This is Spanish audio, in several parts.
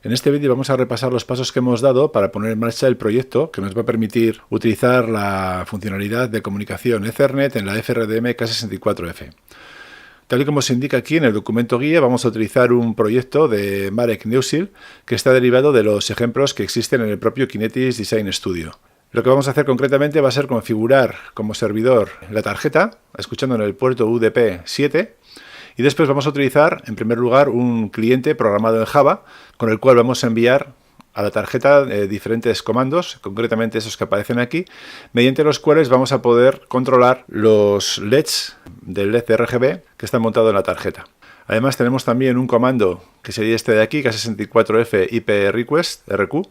En este vídeo vamos a repasar los pasos que hemos dado para poner en marcha el proyecto que nos va a permitir utilizar la funcionalidad de comunicación Ethernet en la FRDM K64F. Tal y como se indica aquí en el documento guía, vamos a utilizar un proyecto de Marek Neusil que está derivado de los ejemplos que existen en el propio Kinetis Design Studio. Lo que vamos a hacer concretamente va a ser configurar como servidor la tarjeta, escuchando en el puerto UDP 7, y después vamos a utilizar, en primer lugar, un cliente programado en Java, con el cual vamos a enviar a la tarjeta diferentes comandos, concretamente esos que aparecen aquí, mediante los cuales vamos a poder controlar los LEDs del LED RGB que están montados en la tarjeta. Además tenemos también un comando que sería este de aquí, K64F IP Request, RQ,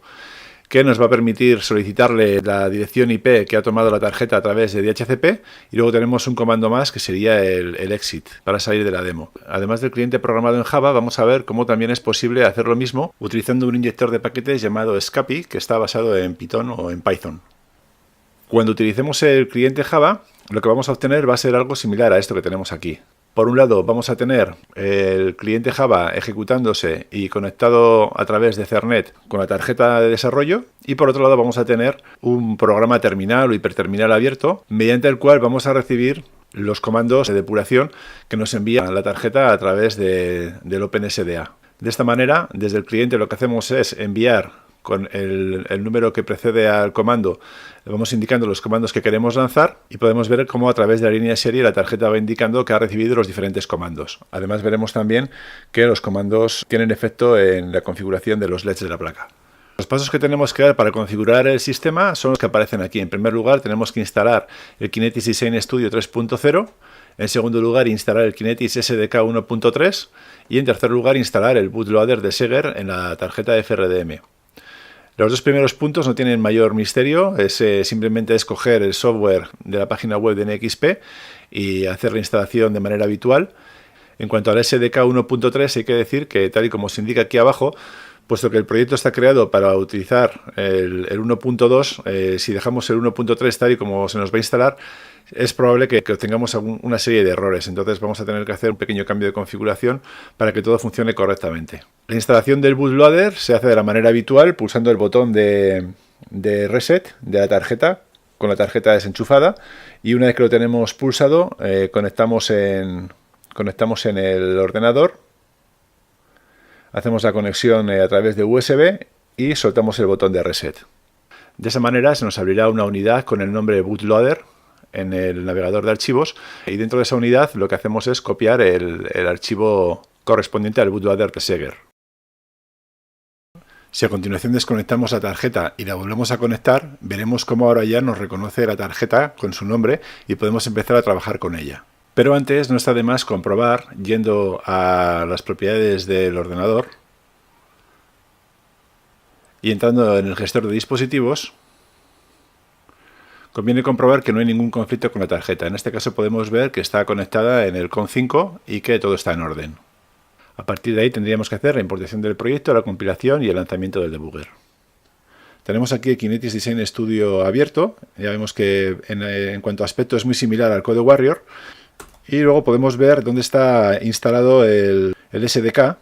que nos va a permitir solicitarle la dirección IP que ha tomado la tarjeta a través de DHCP, y luego tenemos un comando más que sería el exit para salir de la demo. Además del cliente programado en Java, vamos a ver cómo también es posible hacer lo mismo utilizando un inyector de paquetes llamado Scapy, que está basado en Python o en Python. Cuando utilicemos el cliente Java, lo que vamos a obtener va a ser algo similar a esto que tenemos aquí. Por un lado vamos a tener el cliente Java ejecutándose y conectado a través de Ethernet con la tarjeta de desarrollo, y por otro lado vamos a tener un programa terminal o hiperterminal abierto mediante el cual vamos a recibir los comandos de depuración que nos envía la tarjeta a través del OpenSDA. De esta manera, desde el cliente lo que hacemos es enviar con el número que precede al comando, le vamos indicando los comandos que queremos lanzar, y podemos ver cómo a través de la línea de serie la tarjeta va indicando que ha recibido los diferentes comandos. Además veremos también que los comandos tienen efecto en la configuración de los LEDs de la placa. Los pasos que tenemos que dar para configurar el sistema son los que aparecen aquí. En primer lugar, tenemos que instalar el Kinetis Design Studio 3.0. En segundo lugar, instalar el Kinetis SDK 1.3. Y en tercer lugar, instalar el bootloader de Seger en la tarjeta de FRDM. Los dos primeros puntos no tienen mayor misterio, es simplemente escoger el software de la página web de NXP y hacer la instalación de manera habitual. En cuanto al SDK 1.3, hay que decir que, tal y como se indica aquí abajo, puesto que el proyecto está creado para utilizar el 1.2, si dejamos el 1.3 tal y como se nos va a instalar, es probable que obtengamos una serie de errores. Entonces vamos a tener que hacer un pequeño cambio de configuración para que todo funcione correctamente. La instalación del bootloader se hace de la manera habitual, pulsando el botón de reset de la tarjeta con la tarjeta desenchufada, y una vez que lo tenemos pulsado, conectamos en el ordenador, hacemos la conexión a través de USB y soltamos el botón de reset. De esa manera se nos abrirá una unidad con el nombre bootloader en el navegador de archivos, y dentro de esa unidad lo que hacemos es copiar el archivo correspondiente al bootloader de Seger. Si a continuación desconectamos la tarjeta y la volvemos a conectar, veremos cómo ahora ya nos reconoce la tarjeta con su nombre y podemos empezar a trabajar con ella. Pero antes no está de más comprobar, yendo a las propiedades del ordenador y entrando en el gestor de dispositivos, conviene comprobar que no hay ningún conflicto con la tarjeta. En este caso podemos ver que está conectada en el CON5 y que todo está en orden. A partir de ahí tendríamos que hacer la importación del proyecto, la compilación y el lanzamiento del debugger. Tenemos aquí el Kinetis Design Studio abierto. Ya vemos que en cuanto a aspecto es muy similar al CodeWarrior. Y luego podemos ver dónde está instalado el SDK.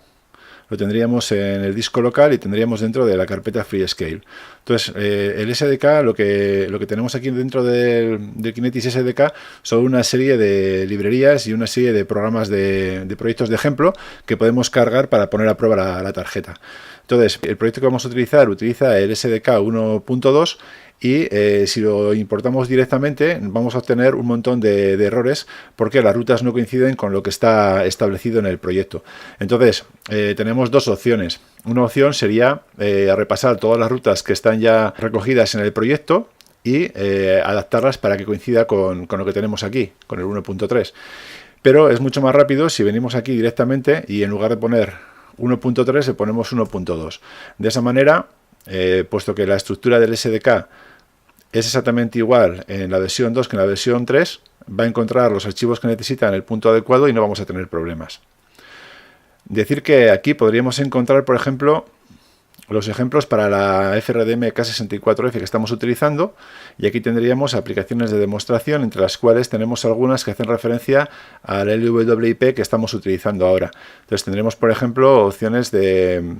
Lo tendríamos en el disco local y tendríamos dentro de la carpeta FreeScale. Entonces, el SDK, lo que tenemos aquí dentro del Kinetis SDK son una serie de librerías y una serie de programas de proyectos de ejemplo que podemos cargar para poner a prueba la tarjeta. Entonces, el proyecto que vamos a utilizar utiliza el SDK 1.2 y si lo importamos directamente vamos a obtener un montón de errores porque las rutas no coinciden con lo que está establecido en el proyecto. Entonces, tenemos dos opciones. Una opción sería repasar todas las rutas que están ya recogidas en el proyecto y adaptarlas para que coincida con lo que tenemos aquí, con el 1.3. Pero es mucho más rápido si venimos aquí directamente y en lugar de poner 1.3 le ponemos 1.2. De esa manera, puesto que la estructura del SDK es exactamente igual en la versión 2 que en la versión 3, va a encontrar los archivos que necesita en el punto adecuado y no vamos a tener problemas. Decir que aquí podríamos encontrar, por ejemplo, los ejemplos para la FRDM K64F que estamos utilizando, y aquí tendríamos aplicaciones de demostración, entre las cuales tenemos algunas que hacen referencia al LWIP que estamos utilizando ahora. Entonces tendremos, por ejemplo, opciones de...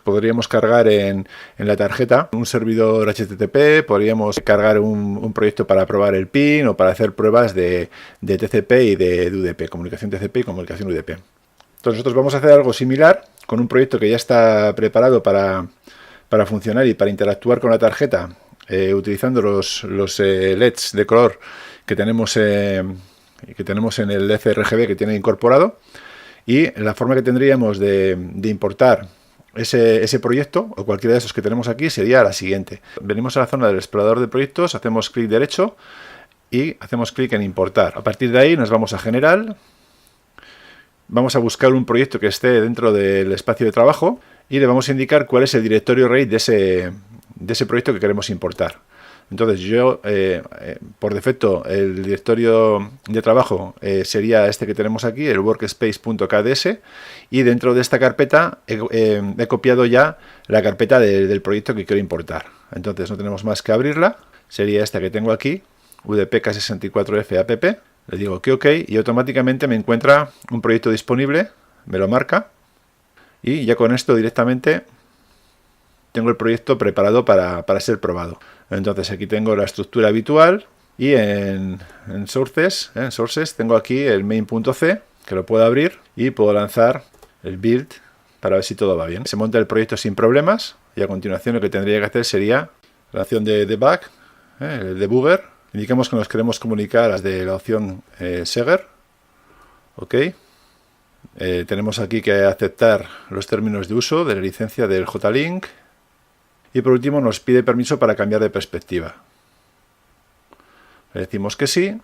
Podríamos cargar en la tarjeta un servidor HTTP, podríamos cargar un proyecto para probar el PIN o para hacer pruebas de TCP y de UDP, comunicación TCP y comunicación UDP. Entonces nosotros vamos a hacer algo similar con un proyecto que ya está preparado para funcionar y para interactuar con la tarjeta, utilizando los LEDs de color que tenemos en el sRGB que tiene incorporado. Y la forma que tendríamos de importar ese proyecto, o cualquiera de esos que tenemos aquí, sería la siguiente. Venimos a la zona del explorador de proyectos, hacemos clic derecho y hacemos clic en importar. A partir de ahí nos vamos a general. Vamos a buscar un proyecto que esté dentro del espacio de trabajo y le vamos a indicar cuál es el directorio RAID de ese proyecto que queremos importar. Entonces yo, por defecto, el directorio de trabajo sería este que tenemos aquí, el workspace.kds, y dentro de esta carpeta he copiado ya la carpeta del proyecto que quiero importar. Entonces no tenemos más que abrirla, sería esta que tengo aquí, udpk64f app. Le digo que OK y automáticamente me encuentra un proyecto disponible, me lo marca y ya con esto directamente tengo el proyecto preparado para ser probado. Entonces aquí tengo la estructura habitual y en sources tengo aquí el main.c que lo puedo abrir y puedo lanzar el build para ver si todo va bien. Se monta el proyecto sin problemas y a continuación lo que tendría que hacer sería la opción de debug, el debugger. Indicamos que nos queremos comunicar desde la opción Seger. OK. Tenemos aquí que aceptar los términos de uso de la licencia del JLink. Y por último nos pide permiso para cambiar de perspectiva. Le decimos que sí.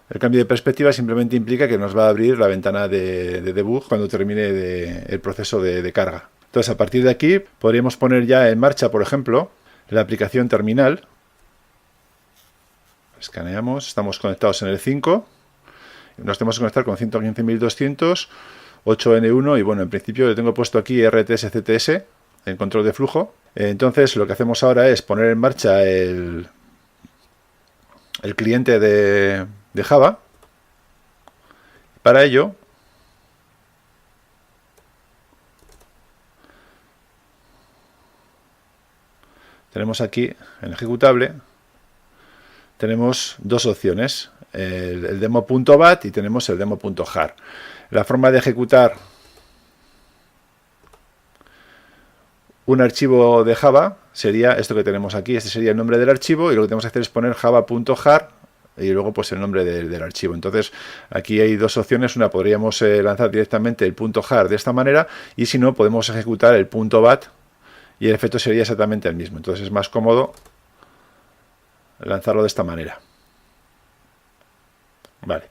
El cambio de perspectiva simplemente implica que nos va a abrir la ventana de debug cuando termine el proceso de carga. Entonces, a partir de aquí podríamos poner ya en marcha, por ejemplo, la aplicación terminal. Escaneamos, estamos conectados en el 5, nos tenemos que conectar con 115.200, 8N1 y bueno, en principio le tengo puesto aquí RTS-CTS, en control de flujo. Entonces lo que hacemos ahora es poner en marcha el cliente de Java. Para ello, tenemos aquí en ejecutable, tenemos dos opciones, el demo.bat y tenemos el demo.jar. La forma de ejecutar un archivo de Java sería esto que tenemos aquí, este sería el nombre del archivo y lo que tenemos que hacer es poner java.jar y luego pues el nombre del archivo. Entonces aquí hay dos opciones, una podríamos lanzar directamente el .jar de esta manera y si no podemos ejecutar el .bat y el efecto sería exactamente el mismo. Entonces es más cómodo lanzarlo de esta manera. Vale.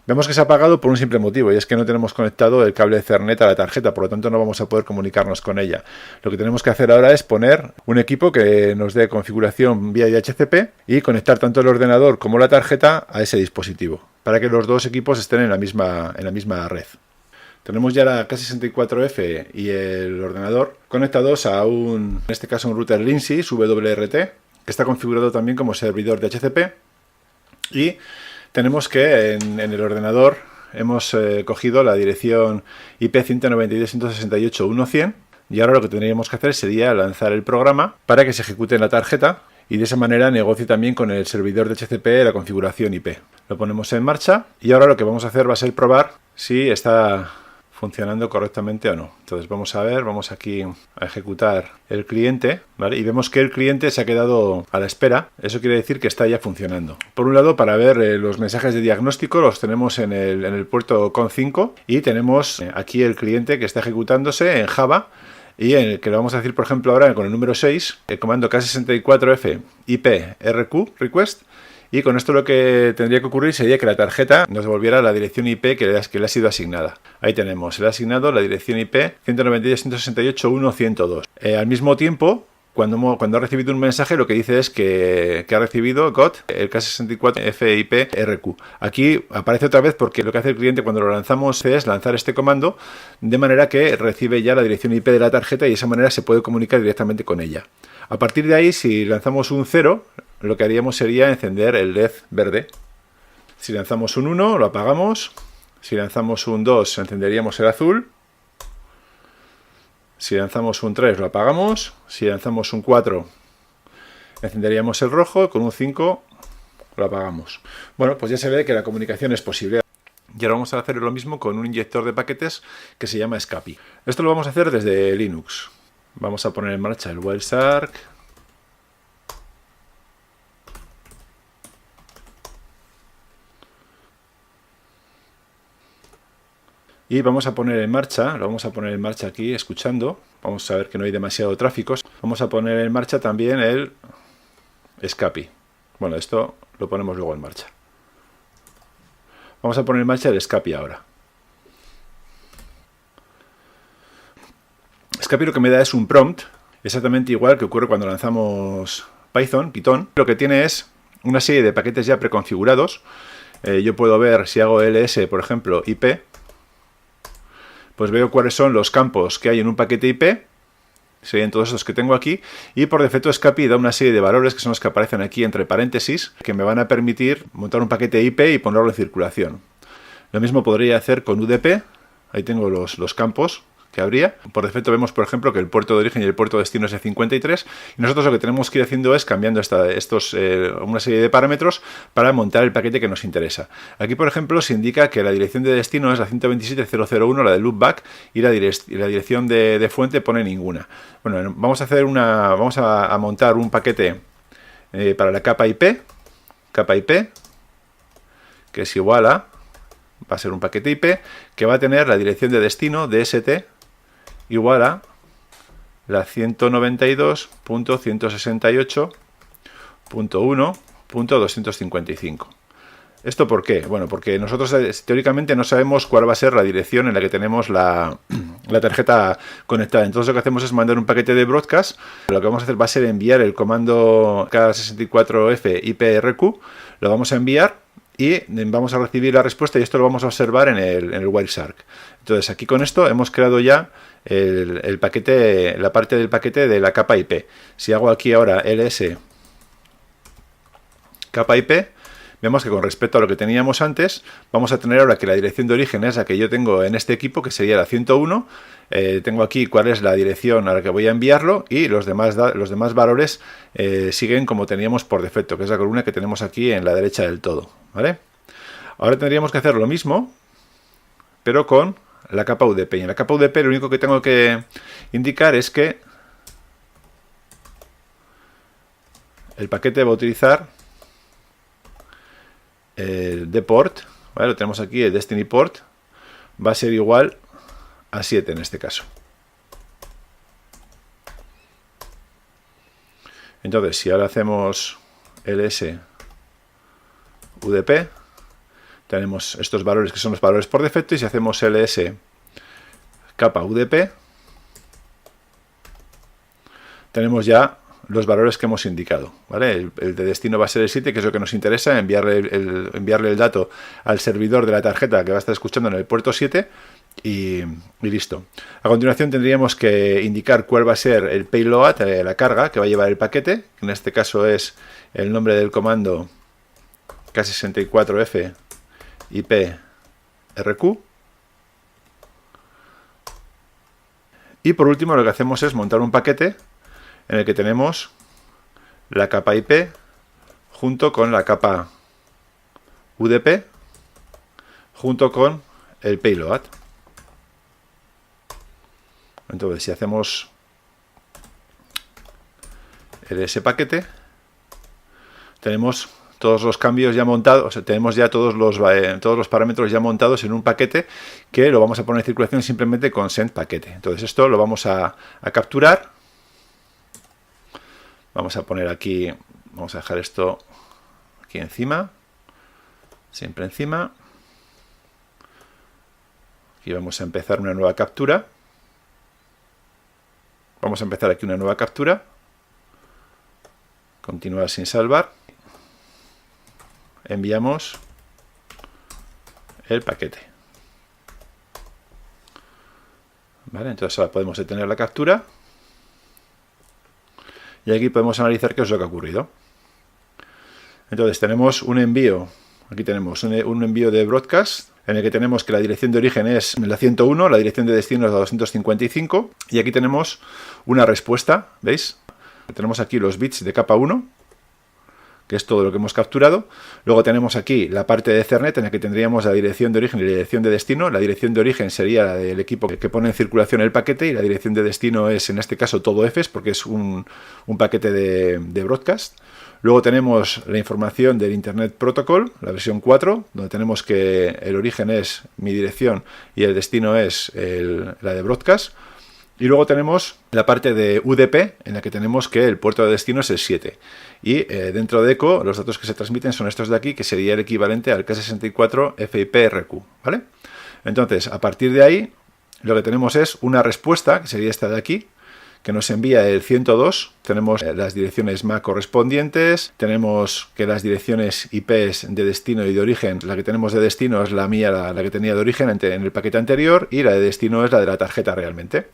Vemos que se ha apagado por un simple motivo y es que no tenemos conectado el cable Ethernet a la tarjeta, por lo tanto no vamos a poder comunicarnos con ella. Lo que tenemos que hacer ahora es poner un equipo que nos dé configuración vía DHCP y conectar tanto el ordenador como la tarjeta a ese dispositivo, para que los dos equipos estén en la misma red. Tenemos ya la K64F y el ordenador conectados a en este caso un router Linksys WRT, que está configurado también como servidor de DHCP, y tenemos que en el ordenador hemos cogido la dirección IP 192.168.1.100 y ahora lo que tendríamos que hacer sería lanzar el programa para que se ejecute en la tarjeta y de esa manera negocie también con el servidor de DHCP la configuración IP. Lo ponemos en marcha y ahora lo que vamos a hacer va a ser probar si está funcionando correctamente o no. Entonces vamos a ver, vamos aquí a ejecutar el cliente, ¿vale? Y vemos que el cliente se ha quedado a la espera. Eso quiere decir que está ya funcionando. Por un lado, para ver los mensajes de diagnóstico los tenemos en el puerto CON5 y tenemos aquí el cliente que está ejecutándose en Java y en el que le vamos a decir, por ejemplo, ahora con el número 6, el comando K64F IP RQ request. Y con esto lo que tendría que ocurrir sería que la tarjeta nos devolviera la dirección IP que le ha sido asignada. Ahí tenemos, le ha asignado la dirección IP 192.168.1.102. Al mismo tiempo, Cuando ha recibido un mensaje, lo que dice es que ha recibido got el K64FIPRQ. Aquí aparece otra vez porque lo que hace el cliente cuando lo lanzamos es lanzar este comando de manera que recibe ya la dirección IP de la tarjeta y de esa manera se puede comunicar directamente con ella. A partir de ahí, si lanzamos un 0, lo que haríamos sería encender el LED verde. Si lanzamos un 1, lo apagamos. Si lanzamos un 2, encenderíamos el azul. Si lanzamos un 3 lo apagamos, si lanzamos un 4 encenderíamos el rojo, con un 5 lo apagamos. Bueno, pues ya se ve que la comunicación es posible. Y ahora vamos a hacer lo mismo con un inyector de paquetes que se llama Scapy. Esto lo vamos a hacer desde Linux. Vamos a poner en marcha el Wireshark. Y vamos a poner en marcha, lo vamos a poner en marcha aquí escuchando. Vamos a ver que no hay demasiado tráfico. Vamos a poner en marcha también el Scapy. Bueno, esto lo ponemos luego en marcha. Vamos a poner en marcha el Scapy ahora. Scapy lo que me da es un prompt, exactamente igual que ocurre cuando lanzamos Python. Lo que tiene es una serie de paquetes ya preconfigurados. Yo puedo ver si hago ls, por ejemplo, IP. Pues veo cuáles son los campos que hay en un paquete IP, serían todos estos que tengo aquí, y por defecto Scapy da una serie de valores que son los que aparecen aquí entre paréntesis, que me van a permitir montar un paquete IP y ponerlo en circulación. Lo mismo podría hacer con UDP, ahí tengo los campos que habría. Por defecto vemos, por ejemplo, que el puerto de origen y el puerto de destino es de 53, y nosotros lo que tenemos que ir haciendo es cambiando una serie de parámetros para montar el paquete que nos interesa. Aquí, por ejemplo, se indica que la dirección de destino es la 127.0.0.1, la de loopback, y la dirección de fuente pone ninguna. Bueno, vamos a montar un paquete para la capa IP, que es igual a, va a ser un paquete IP, que va a tener la dirección de destino, DST, igual a la 192.168.1.255. ¿Esto por qué? Bueno, porque nosotros teóricamente no sabemos cuál va a ser la dirección en la que tenemos la tarjeta conectada. Entonces lo que hacemos es mandar un paquete de broadcast. Lo que vamos a hacer va a ser enviar el comando K64FIPRQ. Lo vamos a enviar y vamos a recibir la respuesta, y esto lo vamos a observar en el Wireshark. Entonces aquí con esto hemos creado ya el paquete, la parte del paquete de la capa IP. Si hago aquí ahora ls capa IP, vemos que con respecto a lo que teníamos antes, vamos a tener ahora que la dirección de origen es la que yo tengo en este equipo, que sería la 101. Tengo aquí cuál es la dirección a la que voy a enviarlo, y los demás valores siguen como teníamos por defecto, que es la columna que tenemos aquí en la derecha del todo, ¿vale? Ahora tendríamos que hacer lo mismo, pero con la capa UDP. Y en la capa UDP lo único que tengo que indicar es que el paquete va a utilizar el dport, ¿vale? Lo tenemos aquí, el Destiny port, va a ser igual a 7 en este caso. Entonces, si ahora hacemos ls udp, tenemos estos valores que son los valores por defecto, y si hacemos ls capa udp, tenemos ya los valores que hemos indicado, ¿vale? El de destino va a ser el 7, que es lo que nos interesa, enviarle el dato al servidor de la tarjeta que va a estar escuchando en el puerto 7, y listo. A continuación tendríamos que indicar cuál va a ser el payload, la carga que va a llevar el paquete, que en este caso es el nombre del comando K64F IPRQ. Y por último lo que hacemos es montar un paquete en el que tenemos la capa IP junto con la capa UDP junto con el payload. Entonces, si hacemos ese paquete, tenemos todos los cambios ya montados, o sea, tenemos ya todos los parámetros ya montados en un paquete que lo vamos a poner en circulación simplemente con send paquete. Entonces esto lo vamos a capturar. Vamos a poner aquí, vamos a dejar esto aquí encima, siempre encima. Aquí vamos a empezar una nueva captura. Vamos a empezar aquí una nueva captura. continuar sin salvar, enviamos el paquete. ¿Vale? Entonces ahora podemos detener la captura y aquí podemos analizar qué es lo que ha ocurrido. Entonces tenemos un envío, aquí tenemos un envío de broadcast en el que tenemos que la dirección de origen es la 101, la dirección de destino es la 255 y aquí tenemos una respuesta, ¿veis? Tenemos aquí los bits de capa 1, que es todo lo que hemos capturado. Luego tenemos aquí la parte de Ethernet en la que tendríamos la dirección de origen y la dirección de destino. La dirección de origen sería la del equipo que pone en circulación el paquete y la dirección de destino es, en este caso, todo Fs porque es un paquete de broadcast. Luego tenemos la información del Internet Protocol, la versión 4, donde tenemos que el origen es mi dirección y el destino es la de broadcast. Y luego tenemos la parte de UDP, en la que tenemos que el puerto de destino es el 7. Y dentro de ECO, los datos que se transmiten son estos de aquí, que sería el equivalente al K64 FIPRQ, ¿vale? Entonces, a partir de ahí, lo que tenemos es una respuesta, que sería esta de aquí, que nos envía el 102. Tenemos las direcciones MAC correspondientes, tenemos que las direcciones IPs de destino y de origen, la que tenemos de destino es la mía, la que tenía de origen en el paquete anterior, y la de destino es la de la tarjeta realmente.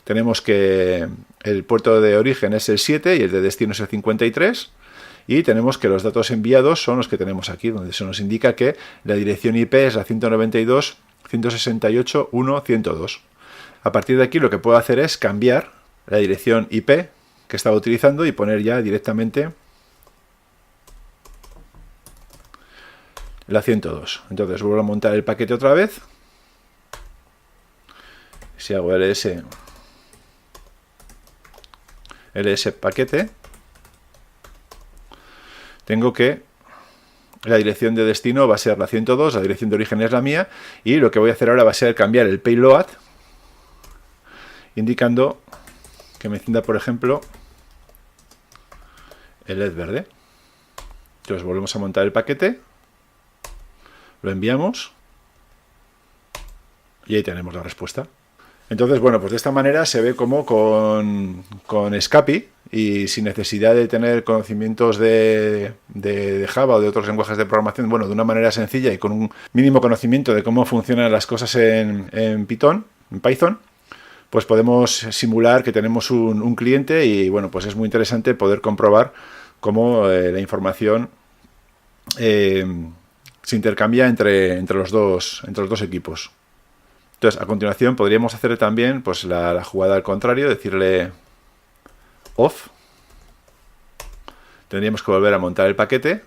Tenemos que el puerto de origen es el 7 y el de destino es el 53. Y tenemos que los datos enviados son los que tenemos aquí, donde se nos indica que la dirección IP es la 192.168.1.102. A partir de aquí lo que puedo hacer es cambiar la dirección IP que estaba utilizando y poner ya directamente la 102. Entonces vuelvo a montar el paquete otra vez. Si hago ls paquete, tengo que la dirección de destino va a ser la 102, la dirección de origen es la mía, y lo que voy a hacer ahora va a ser cambiar el payload, indicando que me encienda, por ejemplo, el LED verde. Entonces volvemos a montar el paquete, lo enviamos y ahí tenemos la respuesta. Entonces, bueno, pues de esta manera se ve como con Scapy y sin necesidad de tener conocimientos de Java o de otros lenguajes de programación, bueno, de una manera sencilla y con un mínimo conocimiento de cómo funcionan las cosas en Python, pues podemos simular que tenemos un cliente y, bueno, pues es muy interesante poder comprobar cómo la información se intercambia entre los dos equipos. Entonces, a continuación podríamos hacer también pues, la jugada al contrario, decirle off. Tendríamos que volver a montar el paquete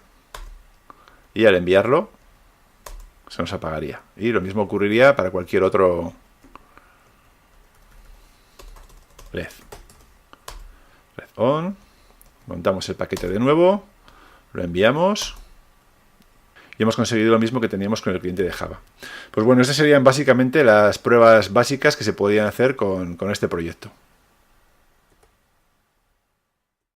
y al enviarlo se nos apagaría. Y lo mismo ocurriría para cualquier otro LED. LED on. Montamos el paquete de nuevo, lo enviamos y hemos conseguido lo mismo que teníamos con el cliente de Java. Pues bueno, estas serían básicamente las pruebas básicas que se podían hacer con este proyecto.